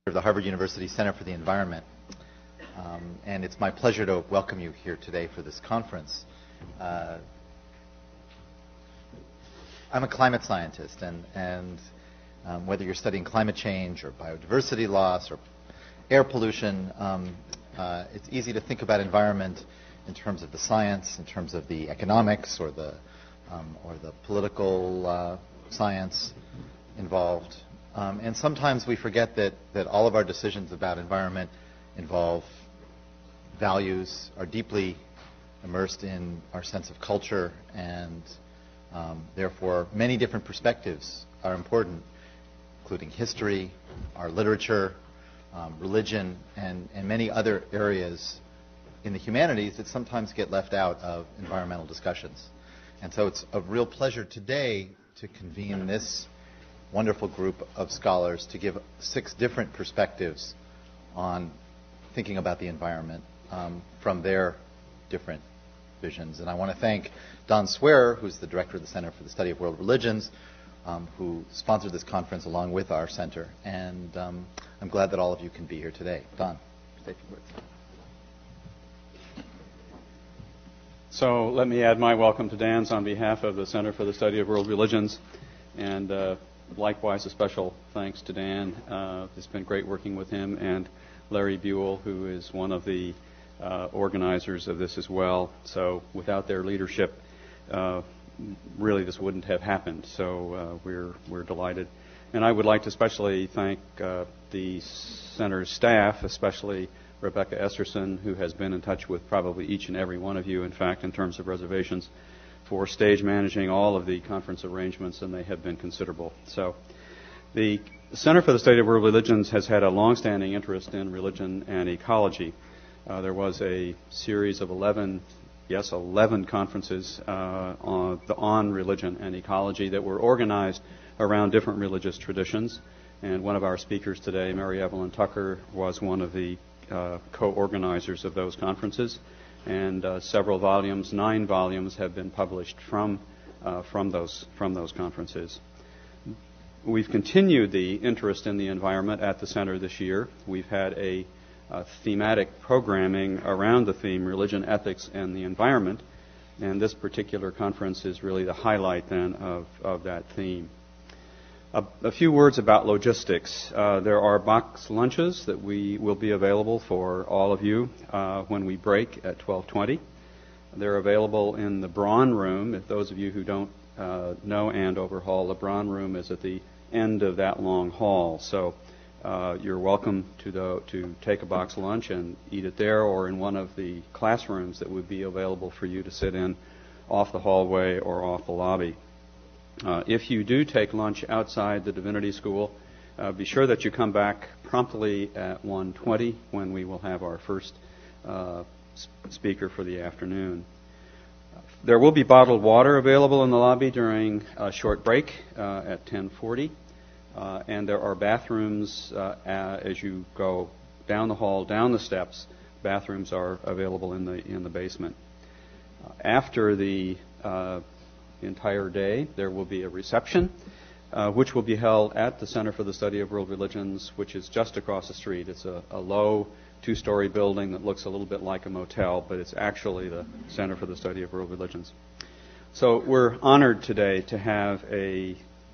of the Harvard University Center for the Environment. And it's my pleasure to welcome you here today for this conference. I'm a climate scientist, and whether you're studying climate change or biodiversity loss or air pollution, it's easy to think about environment in terms of the science, in terms of the economics or the political science involved. And sometimes we forget that all of our decisions about environment involve values, are deeply immersed in our sense of culture, and therefore many different perspectives are important, including history, our literature, religion, and many other areas in the humanities that sometimes get left out of environmental discussions. And so it's a real pleasure today to convene this wonderful group of scholars to give 6 different perspectives on thinking about the environment from their different visions. And I want to thank Don Swearer, who's the director of the Center for the Study of World Religions, who sponsored this conference along with our center. And I'm glad that all of you can be here today. Don, say a few words. So let me add my welcome to Dan's on behalf of the Center for the Study of World Religions. And likewise, a special thanks to Dan. It's been great working with him, and Larry Buell, who is one of the organizers of this as well. So without their leadership, really this wouldn't have happened. So we're delighted. And I would like to especially thank the center's staff, especially Rebecca Esterson, who has been in touch with probably each and every one of you, in fact, in terms of reservations, for stage managing all of the conference arrangements, and they have been considerable. So the Center for the Study of World Religions has had a longstanding interest in religion and ecology. There was a series of 11 conferences on religion and ecology that were organized around different religious traditions. And one of our speakers today, Mary Evelyn Tucker, was one of the co-organizers of those conferences. And several volumes, 9 volumes, have been published from those conferences. We've continued the interest in the environment at the center this year. We've had a thematic programming around the theme religion, ethics, and the environment, and this particular conference is really the highlight then of that theme. A few words about logistics. There are box lunches that will be available for all of you when we break at 12:20. They're available in the Braun Room. If those of you who don't know Andover Hall, the Braun Room is at the end of that long hall. So you're welcome to take a box lunch and eat it there, or in one of the classrooms that would be available for you to sit in off the hallway or off the lobby. If you do take lunch outside the Divinity School, be sure that you come back promptly at 1:20 when we will have our first speaker for the afternoon. There will be bottled water available in the lobby during a short break at 10:40, and there are bathrooms as you go down the hall, down the steps. Bathrooms are available in the basement. After the entire day, there will be a reception, which will be held at the Center for the Study of World Religions, which is just across the street. It's a low 2-story building that looks a little bit like a motel, but it's actually the Center for the Study of World Religions. So we're honored today to have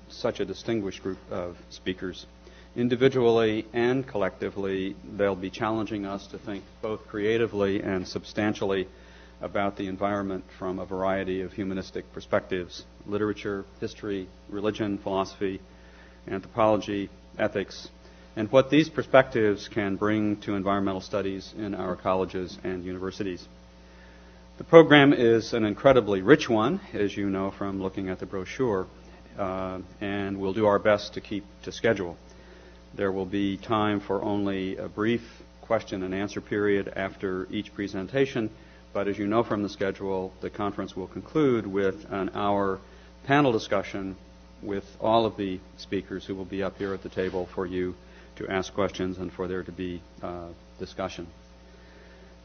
such a distinguished group of speakers. Individually and collectively, they'll be challenging us to think both creatively and substantially about the environment from a variety of humanistic perspectives: literature, history, religion, philosophy, anthropology, ethics, and what these perspectives can bring to environmental studies in our colleges and universities. The program is an incredibly rich one, as you know from looking at the brochure, and we'll do our best to keep to schedule. There will be time for only a brief question and answer period after each presentation. But as you know from the schedule, the conference will conclude with an hour panel discussion with all of the speakers who will be up here at the table for you to ask questions and for there to be discussion.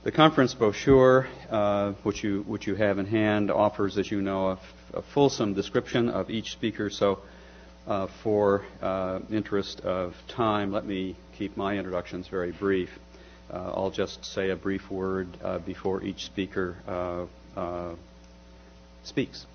The conference brochure, which you have in hand, offers, as you know, a fulsome description of each speaker. So For interest of time, let me keep my introductions very brief. I'll just say a brief word before each speaker speaks.